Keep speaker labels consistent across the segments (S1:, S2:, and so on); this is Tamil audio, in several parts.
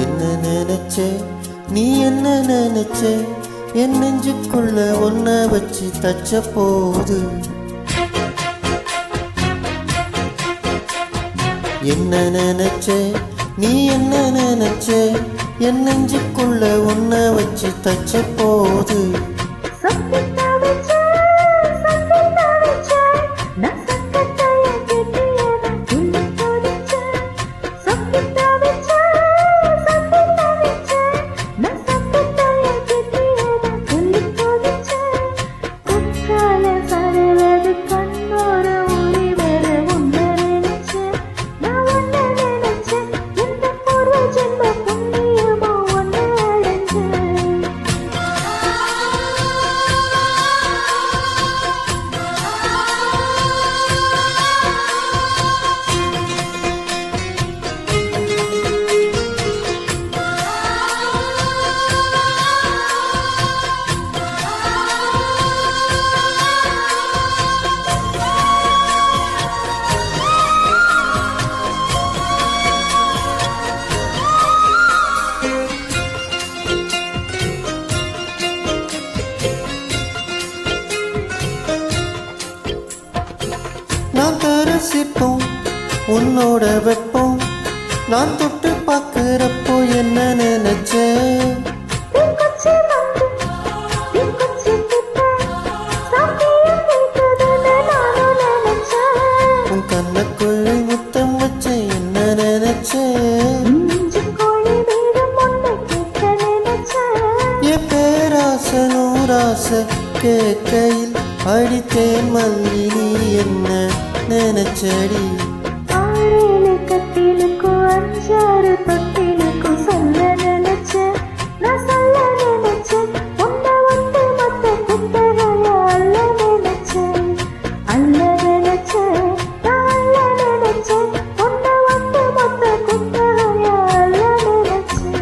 S1: என்ன நினைச்சே நீ என்ன நினைச்சே என் நெஞ்சுக்குள்ள ஒன்ன வச்சு தச்ச போது என்ன நினைச்சே நீ என்ன நினைச்சே என் நெஞ்சுக்குள்ள ஒன்ன வச்சு தச்ச போது நான் தரசிப்போம் உன்னோட வெப்பம் நான் தொட்டு பார்க்கிறப்போ என்ன நினைச்சேன் உன் கண்ணுக்குள்ளே முத்தம் வச்சேன் என்ன நினைச்சேன் என் பேராசை நூறாசை கேட்கையில் அடித்தேன் மல்லி நீ என்ன நினைச்சடி
S2: ஆறேழு கட்டிலுக்கும் அஞ்சாறு தொட்டிலுக்கும் சொல்ல நினைச்சேன் நான் சொல்ல நினைச்சேன் உன்னை வந்து மொத்த குத்தகையா அல்ல நினைச்சேன் நான் அல்ல நினைச்சேன் உன்னை வந்து மொத்த குத்தகையா அல்ல நினைச்சேன்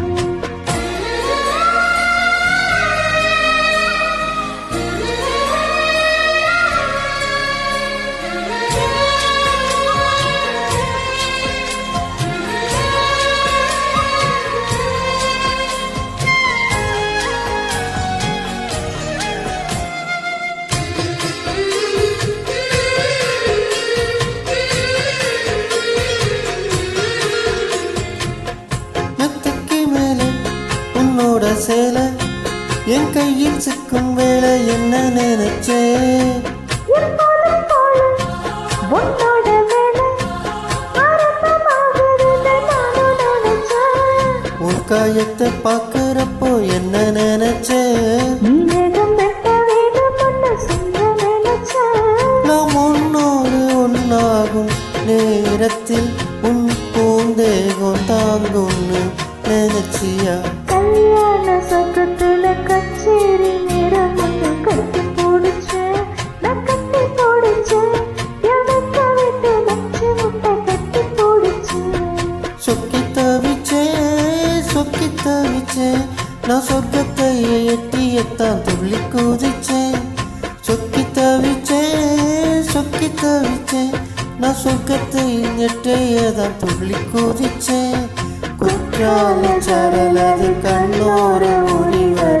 S1: உன்னோட சேலை என் கையில் சிக்கும் வேலை என்ன நினைச்சே உன் காயத்தை பார்க்கிறப்போ என்ன நினைச்சே நாம் ஒன்னோடு ஒன்னாகும் நேரத்தில் உன் பூந்தேகம் தாங்கும்னு நினைச்சியா
S2: கல்யாண சொர்க்கத்துல கச்சேரி நேரம் வந்து கட்டி போடுச்சேன் நான் கட்டி போடுச்சேன் எனக்கு விட்டு வச்சு முட்டை கட்டி போடுச்சேன்
S1: சொக்கி தவிச்சேன் நான் சொர்க்கத்தை எட்டியத்தான் துள்ளி குதிச்சேன் சொக்கி தவிச்சேன் நான் சொர்க்கத்தை எட்டியதான் துள்ளி குதிச்சேன் குற்றால சரலது கண்ணோர ஒளிவர்